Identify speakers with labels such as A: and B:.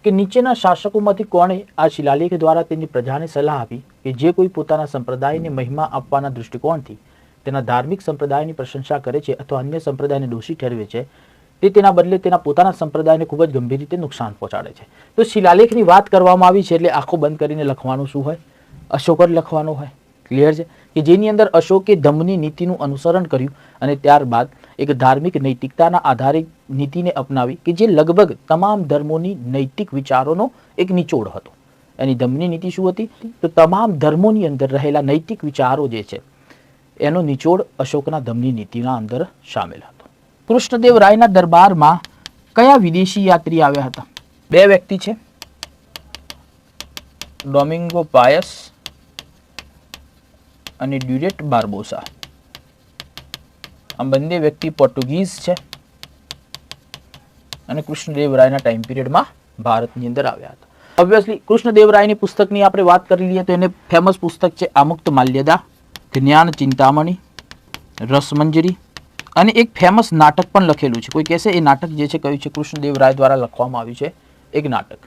A: કે નીચેના શાસકોમાંથી કોણે આ શિલાલેખ દ્વારા તેની પ્રજાને સલાહ આપી કે જે કોઈ પોતાના સંપ્રદાયને મહિમા આપવાના દૃષ્ટિકોણથી તેના ધાર્મિક સંપ્રદાયની પ્રશંસા કરે છે અથવા અન્ય સંપ્રદાયને દોષી ઠેરવે છે, તે તેના બદલે તેના પોતાના સંપ્રદાયને ખૂબ જ ગંભીર રીતે નુકસાન પહોંચાડે છે. તો શિલાલેખની વાત કરવામાં આવી છે એટલે આંખો બંધ કરીને લખવાનું શું હોય? અશોક જ લખવાનો હોય. ક્લિયર છે કે જેની અંદર અશોકે ધમ્મની નીતિનું અનુસરણ કર્યું અને ત્યારબાદ એક ધાર્મિક નૈતિકતાના આધારે નીતિને અપનાવી કે જે લગભગ તમામ ધર્મોની નૈતિક વિચારોનો એક નિચોડ હતો. એની ધમ્મની નીતિ શું હતી? તો તમામ ધર્મોની અંદર રહેલા નૈતિક વિચારો જે છે એનો નિચોડ અશોકના ધમ્મની નીતિના અંદર સામેલ હતો. કૃષ્ણદેવરાયના દરબારમાં કયા વિદેશી યાત્રી આવ્યા હતા? બે વ્યક્તિ છે, ડોમિંગો પાયસ અને ડ્યુરેટ બાર્બોસા. આ બંને વ્યક્તિ પોર્ટુગીઝ છે અને કૃષ્ણદેવરાયના ટાઈમ પિરિયડમાં ભારતની અંદર આવ્યા હતા. ઓબ્વિયસલી કૃષ્ણદેવરાયની પુસ્તકની આપણે વાત કરી લઈએ તો એને ફેમસ પુસ્તક છે આમુક્ત માલ્યદા, જ્ઞાન ચિંતામણી, રસમંજરી અને એક ફેમસ નાટક પણ લખેલું છે. કોઈ કહેશે એ નાટક જે છે કયું છે? કૃષ્ણદેવરાય દ્વારા લખવામાં આવ્યું છે એક નાટક.